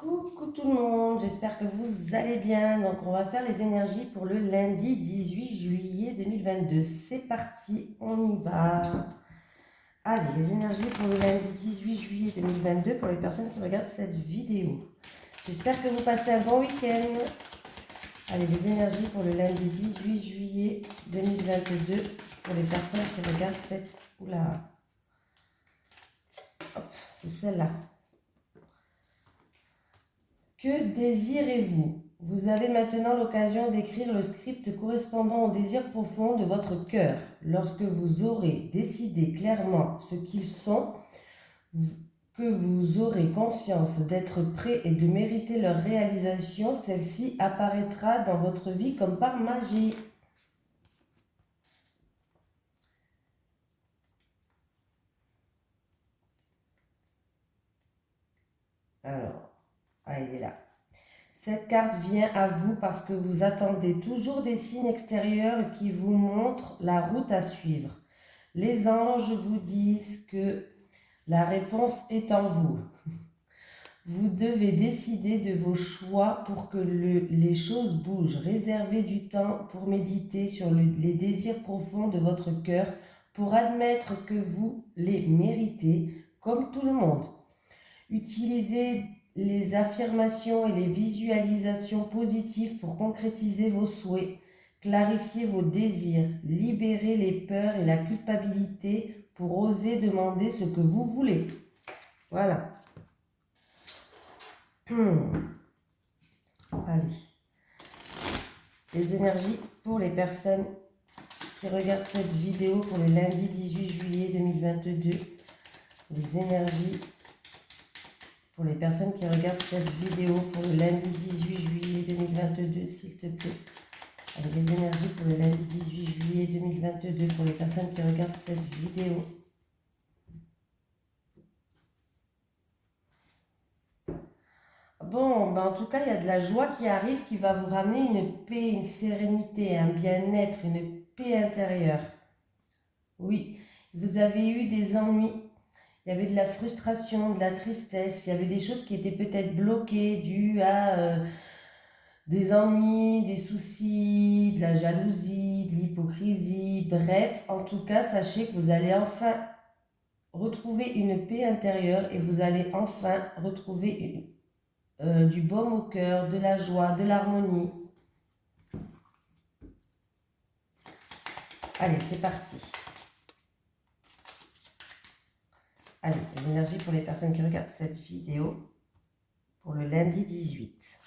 Coucou tout le monde, j'espère que vous allez bien. Donc on va faire les énergies pour le lundi 18 juillet 2022. C'est parti, on y va. Allez, les énergies pour le lundi 18 juillet 2022 pour les personnes qui regardent cette vidéo. J'espère que vous passez un bon week-end. Allez, les énergies pour le lundi 18 juillet 2022 pour les personnes qui regardent cette... Oula. Hop, c'est celle-là. Que désirez-vous? Vous avez maintenant l'occasion d'écrire le script correspondant au désir profond de votre cœur. Lorsque vous aurez décidé clairement ce qu'ils sont, que vous aurez conscience d'être prêt et de mériter leur réalisation, celle-ci apparaîtra dans votre vie comme par magie. Alors, il est là. Cette carte vient à vous parce que vous attendez toujours des signes extérieurs qui vous montrent la route à suivre. Les anges vous disent que la réponse est en vous. Vous devez décider de vos choix pour que les choses bougent. Réservez du temps pour méditer sur les désirs profonds de votre cœur, pour admettre que vous les méritez, comme tout le monde. Utilisez les affirmations et les visualisations positives pour concrétiser vos souhaits, clarifier vos désirs, libérer les peurs et la culpabilité pour oser demander ce que vous voulez. Voilà. Allez. Les énergies pour les personnes qui regardent cette vidéo pour le lundi 18 juillet 2022. Les énergies pour les personnes qui regardent cette vidéo pour le lundi 18 juillet 2022, s'il te plaît. Allez, les énergies pour le lundi 18 juillet 2022 pour les personnes qui regardent cette vidéo. Bon, en tout cas, il y a de la joie qui arrive, qui va vous ramener une paix, une sérénité, un bien-être, une paix intérieure. Oui, vous avez eu des ennuis. Il y avait de la frustration, de la tristesse, il y avait des choses qui étaient peut-être bloquées dues à des ennuis, des soucis, de la jalousie, de l'hypocrisie. Bref, en tout cas, sachez que vous allez enfin retrouver une paix intérieure et vous allez enfin retrouver du baume au cœur, de la joie, de l'harmonie. Allez, c'est parti. Allez, l'énergie pour les personnes qui regardent cette vidéo pour le lundi 18.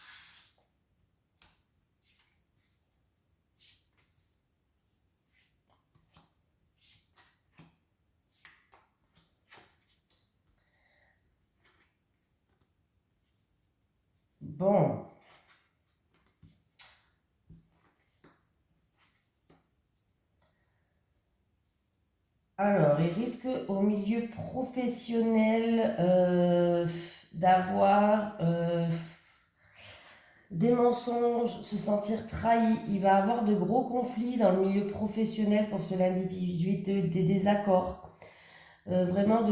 Bon. Alors, il risque au milieu professionnel d'avoir des mensonges, se sentir trahi. Il va avoir de gros conflits dans le milieu professionnel pour ce lundi 18, des désaccords. Vraiment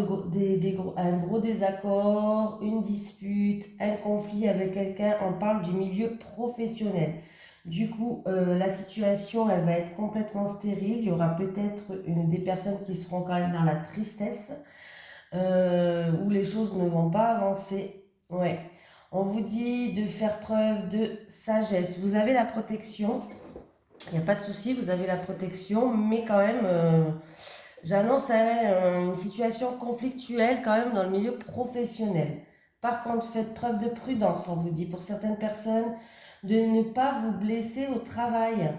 un gros désaccord, une dispute, un conflit avec quelqu'un. On parle du milieu professionnel. Du coup, la situation, elle va être complètement stérile. Il y aura peut-être des personnes qui seront quand même dans la tristesse, où les choses ne vont pas avancer. Ouais. On vous dit de faire preuve de sagesse. Vous avez la protection. Il n'y a pas de souci, vous avez la protection, mais quand même, j'annonce une situation conflictuelle quand même dans le milieu professionnel. Par contre, faites preuve de prudence, on vous dit, pour certaines personnes, de ne pas vous blesser au travail.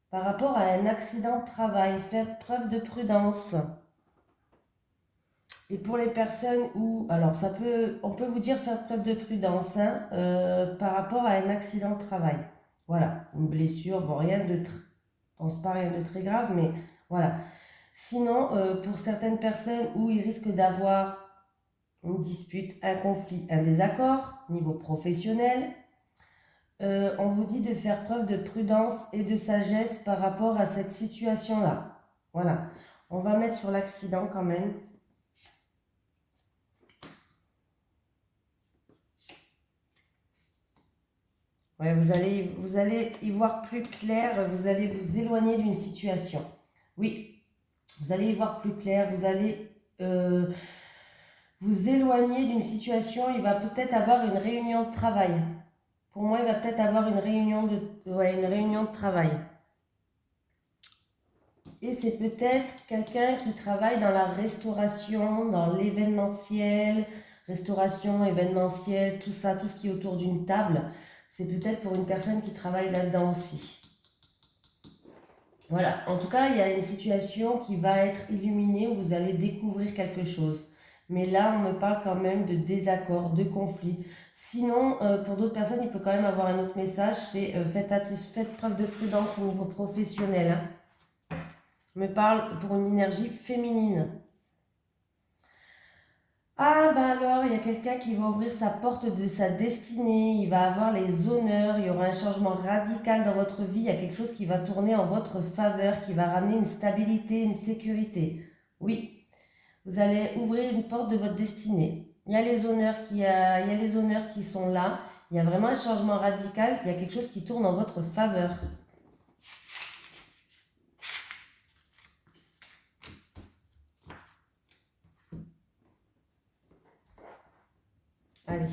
Par rapport à un accident de travail, faites preuve de prudence. Et pour les personnes où, alors on peut vous dire faire preuve de prudence par rapport à un accident de travail. Voilà, une blessure, bon, je pense pas rien de très grave, mais voilà. Sinon, pour certaines personnes où il risque d'avoir une dispute, un conflit, un désaccord, niveau professionnel, on vous dit de faire preuve de prudence et de sagesse par rapport à cette situation-là. Voilà. On va mettre sur l'accident quand même. Ouais, vous allez y voir plus clair, vous allez vous éloigner d'une situation. Oui, vous allez y voir plus clair, vous allez vous éloigner d'une situation. Il va peut-être avoir une réunion de travail. Pour moi, il va peut-être avoir une réunion de travail. Et c'est peut-être quelqu'un qui travaille dans la restauration, dans l'événementiel, restauration, événementiel, tout ça, tout ce qui est autour d'une table. C'est peut-être pour une personne qui travaille là-dedans aussi. Voilà, en tout cas, il y a une situation qui va être illuminée où vous allez découvrir quelque chose. Mais là, on me parle quand même de désaccord, de conflit. Sinon, pour d'autres personnes, il peut quand même avoir un autre message, c'est faites preuve de prudence au niveau professionnel, hein. Me parle pour une énergie féminine. Ah ben alors, il y a quelqu'un qui va ouvrir sa porte de sa destinée, il va avoir les honneurs, il y aura un changement radical dans votre vie, il y a quelque chose qui va tourner en votre faveur, qui va ramener une stabilité, une sécurité. Oui, vous allez ouvrir une porte de votre destinée. Il y a les honneurs il y a les honneurs qui sont là, il y a vraiment un changement radical, il y a quelque chose qui tourne en votre faveur. Allez.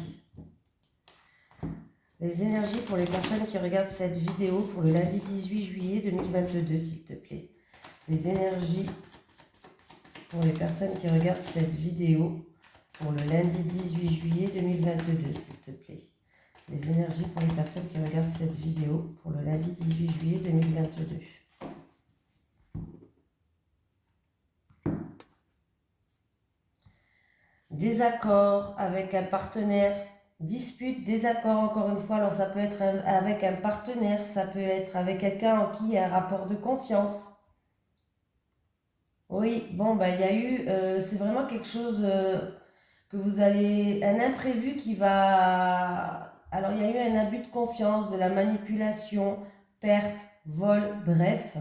Les énergies pour les personnes qui regardent cette vidéo pour le lundi 18 juillet 2022, s'il te plaît. Les énergies pour les personnes qui regardent cette vidéo pour le lundi 18 juillet 2022, s'il te plaît. Les énergies pour les personnes qui regardent cette vidéo pour le lundi 18 juillet 2022. Désaccord avec un partenaire. Dispute, désaccord encore une fois. Alors ça peut être avec un partenaire, ça peut être avec quelqu'un en qui il y a un rapport de confiance. Oui, bon, bah, il y a eu, c'est vraiment quelque chose que vous allez, un imprévu qui va, alors il y a eu un abus de confiance, de la manipulation, perte, vol, bref,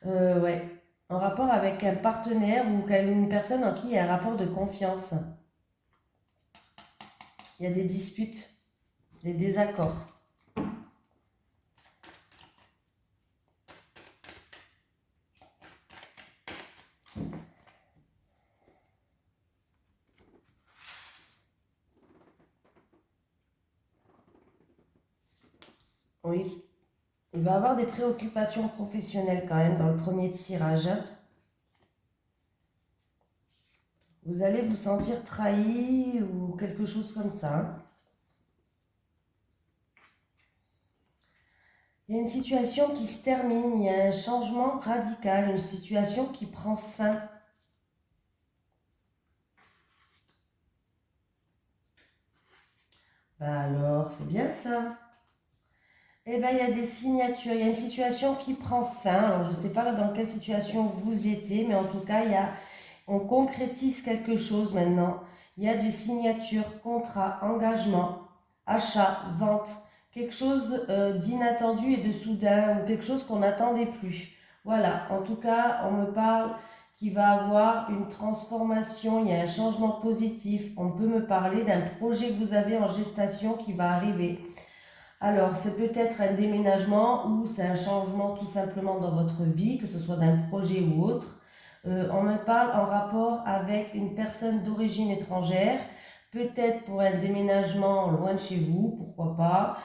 ouais, en rapport avec un partenaire ou une personne en qui il y a un rapport de confiance. Il y a des disputes, des désaccords. Oui, il va avoir des préoccupations professionnelles quand même dans le premier tirage. Vous allez vous sentir trahi ou quelque chose comme ça, hein. Il y a une situation qui se termine, il y a un changement radical, une situation qui prend fin. Ben alors, c'est bien ça. Eh bien, il y a des signatures, il y a une situation qui prend fin. Alors, je ne sais pas dans quelle situation vous étiez, mais en tout cas, on concrétise quelque chose maintenant. Il y a des signatures, contrats, engagements, achats, ventes, quelque chose d'inattendu et de soudain, ou quelque chose qu'on n'attendait plus. Voilà, en tout cas, on me parle qu'il va avoir une transformation, il y a un changement positif. On peut me parler d'un projet que vous avez en gestation qui va arriver. Alors, c'est peut-être un déménagement ou c'est un changement tout simplement dans votre vie, que ce soit d'un projet ou autre. On me parle en rapport avec une personne d'origine étrangère, peut-être pour un déménagement loin de chez vous, pourquoi pas,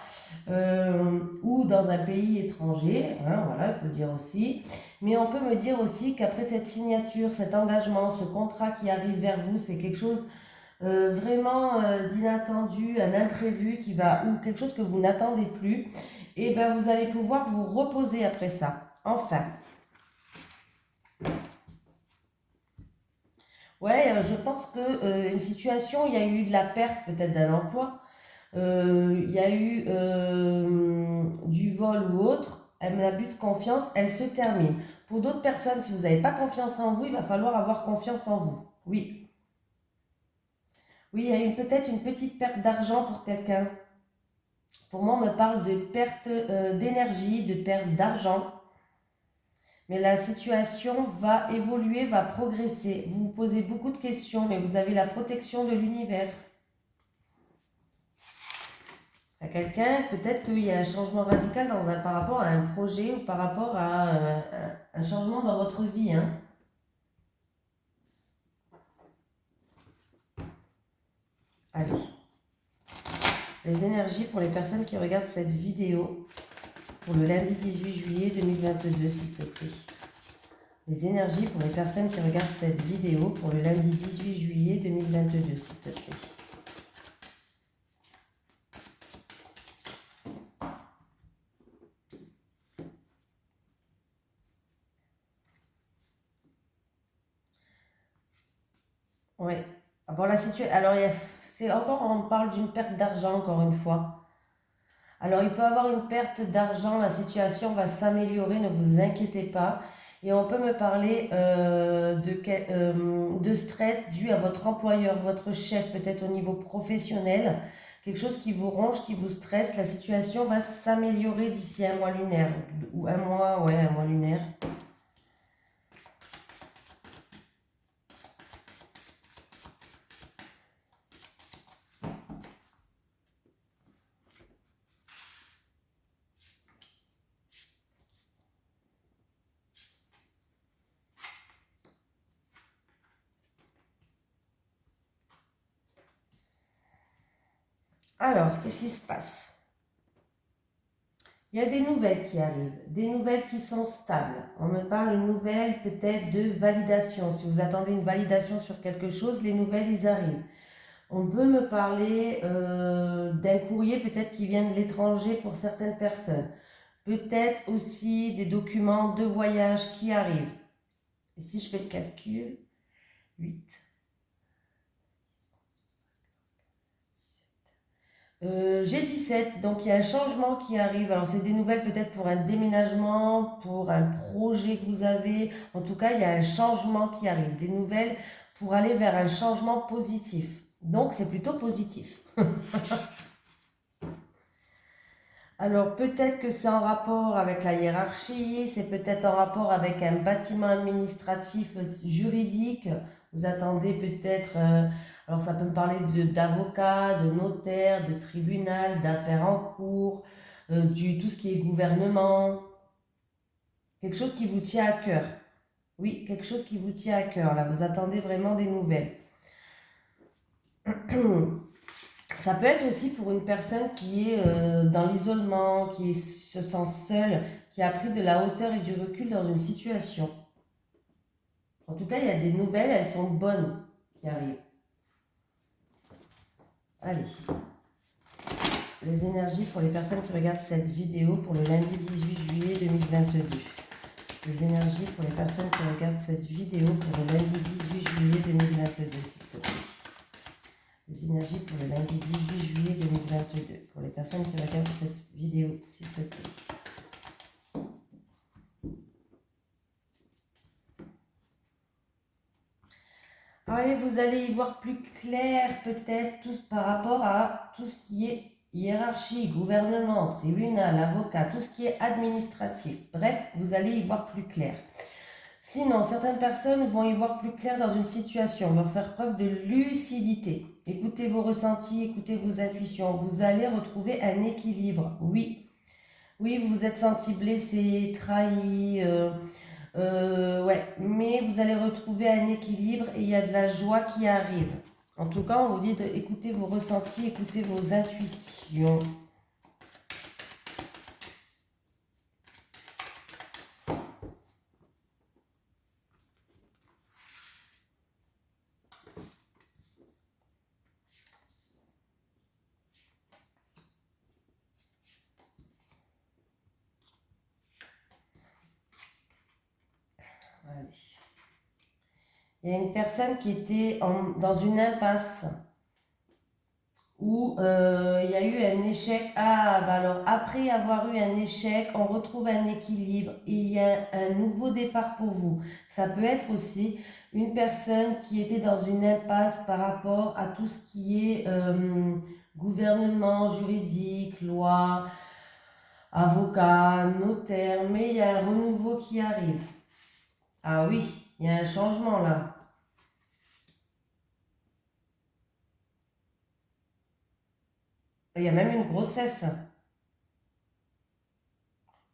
ou dans un pays étranger, hein, voilà, il faut le dire aussi. Mais on peut me dire aussi qu'après cette signature, cet engagement, ce contrat qui arrive vers vous, c'est quelque chose vraiment d'inattendu, un imprévu qui va, ou quelque chose que vous n'attendez plus, et ben vous allez pouvoir vous reposer après ça. Enfin. Ouais, je pense que une situation, il y a eu de la perte peut-être d'un emploi, il y a eu du vol ou autre, un abus de confiance, elle se termine. Pour d'autres personnes, si vous n'avez pas confiance en vous, il va falloir avoir confiance en vous. Oui. Oui, il y a eu peut-être une petite perte d'argent pour quelqu'un. Pour moi, on me parle de perte d'énergie, de perte d'argent. Mais la situation va évoluer, va progresser. Vous vous posez beaucoup de questions, mais vous avez la protection de l'univers. Il y a quelqu'un, peut-être qu'il y a un changement radical par rapport à un projet ou par rapport à un changement dans votre vie, hein. Allez. Les énergies pour les personnes qui regardent cette vidéo pour le lundi 18 juillet 2022, s'il te plaît. Les énergies pour les personnes qui regardent cette vidéo pour le lundi 18 juillet 2022, s'il te plaît. Ouais. Bon, la situation. Alors, c'est encore, on parle d'une perte d'argent, encore une fois. Alors, il peut y avoir une perte d'argent, la situation va s'améliorer, ne vous inquiétez pas. Et on peut me parler de stress dû à votre employeur, votre chef, peut-être au niveau professionnel. Quelque chose qui vous ronge, qui vous stresse. La situation va s'améliorer d'ici un mois lunaire. Ou un mois, ouais, un mois lunaire. Alors, qu'est-ce qui se passe? Il y a des nouvelles qui arrivent, des nouvelles qui sont stables. On me parle de nouvelles peut-être de validation. Si vous attendez une validation sur quelque chose, les nouvelles, ils arrivent. On peut me parler d'un courrier peut-être qui vient de l'étranger pour certaines personnes. Peut-être aussi des documents de voyage qui arrivent. Et si je fais le calcul, 8. J'ai 17, donc il y a un changement qui arrive. Alors c'est des nouvelles peut-être pour un déménagement, pour un projet que vous avez. En tout cas, il y a un changement qui arrive. Des nouvelles pour aller vers un changement positif. Donc c'est plutôt positif. Alors peut-être que c'est en rapport avec la hiérarchie, c'est peut-être en rapport avec un bâtiment administratif juridique. Vous attendez peut-être, alors ça peut me parler d'avocat, de notaire, de tribunal, d'affaires en cours, tout ce qui est gouvernement. Quelque chose qui vous tient à cœur. Oui, quelque chose qui vous tient à cœur. Là, vous attendez vraiment des nouvelles. Ça peut être aussi pour une personne qui est dans l'isolement, qui se sent seule, qui a pris de la hauteur et du recul dans une situation. En tout cas, il y a des nouvelles, elles sont bonnes qui arrivent. Allez. Les énergies pour les personnes qui regardent cette vidéo pour le lundi 18 juillet 2022. Les énergies pour les personnes qui regardent cette vidéo pour le lundi 18 juillet 2022, s'il te plaît. Les énergies pour le lundi 18 juillet 2022. Pour les personnes qui regardent cette vidéo, s'il te plaît. Allez, vous allez y voir plus clair peut-être par rapport à tout ce qui est hiérarchie, gouvernement, tribunal, avocat, tout ce qui est administratif. Bref, vous allez y voir plus clair. Sinon, certaines personnes vont y voir plus clair dans une situation, vont faire preuve de lucidité. Écoutez vos ressentis, écoutez vos intuitions. Vous allez retrouver un équilibre. Oui, oui, vous vous êtes senti blessé, trahi, ouais, mais vous allez retrouver un équilibre et il y a de la joie qui arrive. En tout cas, on vous dit d'écouter vos ressentis, écouter vos intuitions. Allez. Il y a une personne qui était dans une impasse où il y a eu un échec. Ah, bah alors après avoir eu un échec, on retrouve un équilibre et il y a un nouveau départ pour vous. Ça peut être aussi une personne qui était dans une impasse par rapport à tout ce qui est gouvernement, juridique, loi, avocat, notaire, mais il y a un renouveau qui arrive. Ah oui, il y a un changement là. Il y a même une grossesse.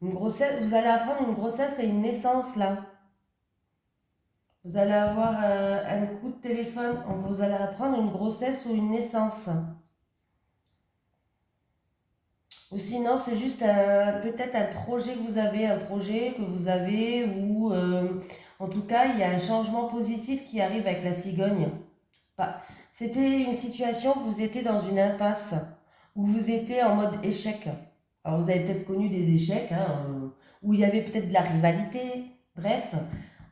Une grossesse, vous allez apprendre une grossesse et une naissance là. Vous allez avoir un coup de téléphone, vous allez apprendre une grossesse ou une naissance. Ou sinon, c'est juste peut-être un projet que vous avez, ou en tout cas, il y a un changement positif qui arrive avec la cigogne. Bah, c'était une situation où vous étiez dans une impasse, où vous étiez en mode échec. Alors, vous avez peut-être connu des échecs, hein, où il y avait peut-être de la rivalité, bref.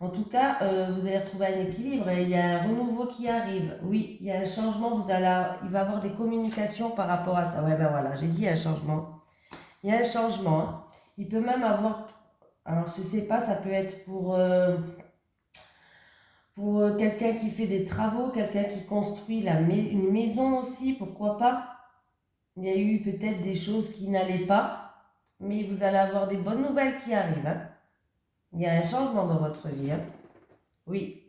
En tout cas, vous allez retrouver un équilibre et il y a un renouveau qui arrive. Oui, il y a un changement, il va y avoir des communications par rapport à ça. Ouais, ben voilà, j'ai dit un changement. Il y a un changement, hein. Il peut même avoir, alors je sais pas, ça peut être pour quelqu'un qui fait des travaux, quelqu'un qui construit une maison aussi, pourquoi pas. Il y a eu peut-être des choses qui n'allaient pas, mais vous allez avoir des bonnes nouvelles qui arrivent, hein. Il y a un changement dans votre vie, hein. Oui,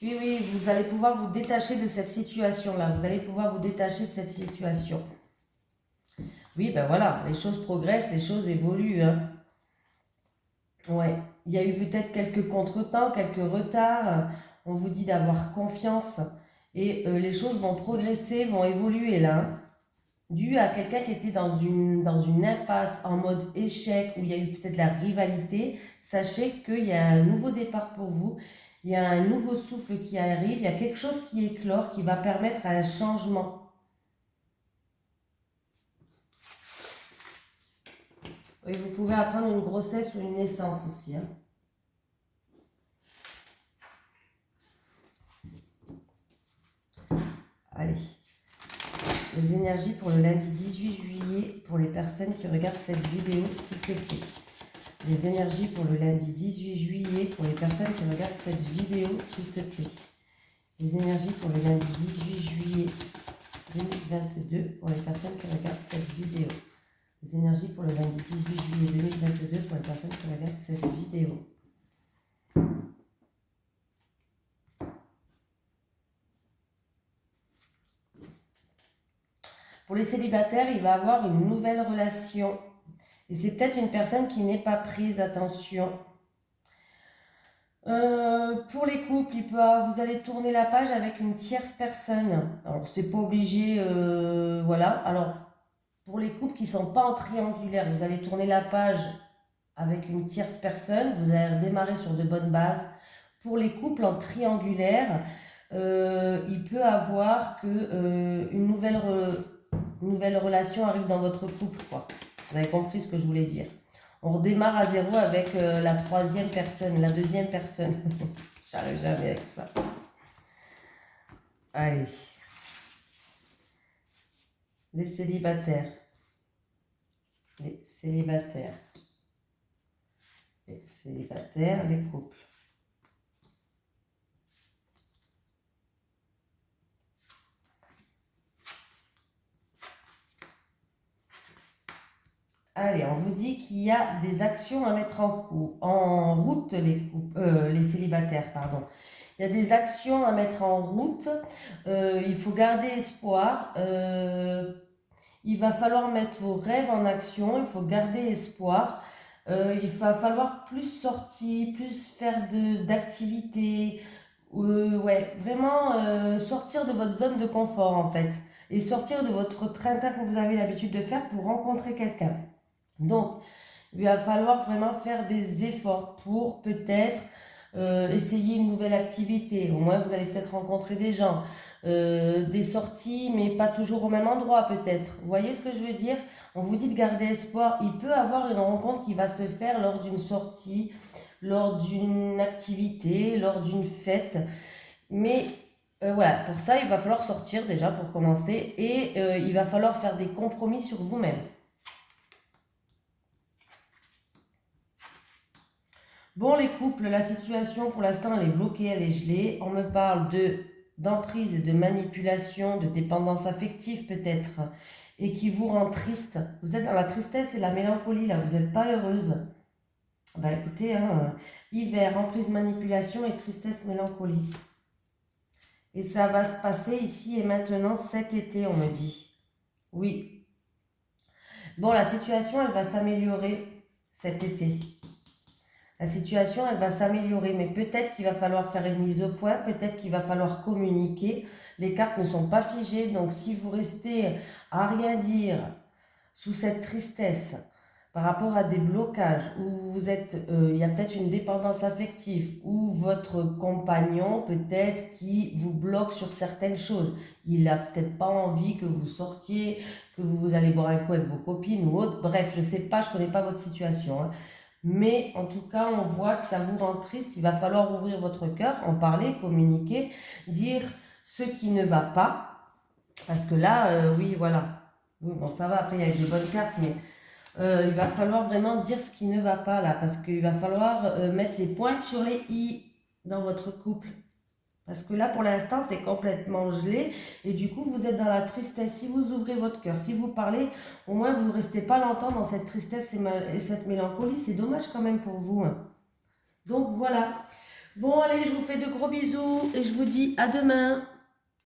oui, oui, vous allez pouvoir vous détacher de cette situation-là. Vous allez pouvoir vous détacher de cette situation. Oui, ben voilà, les choses progressent, les choses évoluent, hein. Ouais, il y a eu peut-être quelques contretemps, quelques retards. On vous dit d'avoir confiance et les choses vont progresser, vont évoluer là, hein. Dû à quelqu'un qui était dans une impasse en mode échec où il y a eu peut-être la rivalité, sachez qu'il y a un nouveau départ pour vous, il y a un nouveau souffle qui arrive, il y a quelque chose qui éclore qui va permettre un changement. Oui, vous pouvez apprendre une grossesse ou une naissance aussi, hein. Allez, les énergies pour le lundi 18 juillet pour les personnes qui regardent cette vidéo, s'il te plaît. Les énergies pour le lundi 18 juillet pour les personnes qui regardent cette vidéo, s'il te plaît. Les énergies pour le lundi 18 juillet 2022 pour les personnes qui regardent cette vidéo. Les énergies pour le lundi 18 juillet 2022 pour les personnes qui regardent cette vidéo. Pour les célibataires, il va avoir une nouvelle relation. Et c'est peut-être une personne qui n'est pas prise, attention. Pour les couples, vous allez tourner la page avec une tierce personne. Alors, c'est pas obligé, voilà. Alors, pour les couples qui ne sont pas en triangulaire, vous allez tourner la page avec une tierce personne. Vous allez redémarrer sur de bonnes bases. Pour les couples en triangulaire, il peut avoir que une nouvelle relation arrive dans votre couple, quoi. Vous avez compris ce que je voulais dire. On redémarre à zéro avec la troisième personne, la deuxième personne. J'arrive jamais avec ça. Allez. Les célibataires. Les célibataires. Les célibataires, les couples. Allez, on vous dit qu'il y a des actions à mettre en route, les célibataires, pardon. Il y a des actions à mettre en route. Il faut garder espoir. Il va falloir mettre vos rêves en action. Il faut garder espoir. Il va falloir plus sortir, plus faire d'activités. Ouais, vraiment sortir de votre zone de confort en fait. Et sortir de votre train-train que vous avez l'habitude de faire pour rencontrer quelqu'un. Donc, il va falloir vraiment faire des efforts pour peut-être essayer une nouvelle activité. Au moins, vous allez peut-être rencontrer des gens, des sorties, mais pas toujours au même endroit peut-être. Vous voyez ce que je veux dire? On vous dit de garder espoir. Il peut y avoir une rencontre qui va se faire lors d'une sortie, lors d'une activité, lors d'une fête. Mais voilà, pour ça, il va falloir sortir déjà pour commencer et il va falloir faire des compromis sur vous-même. Bon, les couples, la situation pour l'instant elle est bloquée, elle est gelée. On me parle d'emprise, de manipulation, de dépendance affective peut-être, et qui vous rend triste. Vous êtes dans la tristesse et la mélancolie là, vous n'êtes pas heureuse. Ben écoutez, hein, hiver, emprise, manipulation et tristesse, mélancolie. Et ça va se passer ici et maintenant cet été, on me dit. Oui. Bon, la situation, elle va s'améliorer cet été. La situation, elle va s'améliorer, mais peut-être qu'il va falloir faire une mise au point, peut-être qu'il va falloir communiquer. Les cartes ne sont pas figées, donc si vous restez à rien dire, sous cette tristesse, par rapport à des blocages, où vous êtes, il y a peut-être une dépendance affective, ou votre compagnon peut-être qui vous bloque sur certaines choses. Il n'a peut-être pas envie que vous sortiez, que vous allez boire un coup avec vos copines ou autre. Bref, je ne sais pas, je ne connais pas votre situation, hein. Mais en tout cas, on voit que ça vous rend triste. Il va falloir ouvrir votre cœur, en parler, communiquer, dire ce qui ne va pas. Parce que là, oui, voilà. Oui, bon, ça va, après, il y a de bonnes cartes, mais il va falloir vraiment dire ce qui ne va pas là. Parce qu'il va falloir mettre les points sur les i dans votre couple. Parce que là, pour l'instant, c'est complètement gelé. Et du coup, vous êtes dans la tristesse. Si vous ouvrez votre cœur, si vous parlez, au moins, vous ne restez pas longtemps dans cette tristesse et cette mélancolie. C'est dommage quand même pour vous, hein. Donc, voilà. Bon, allez, je vous fais de gros bisous et je vous dis à demain.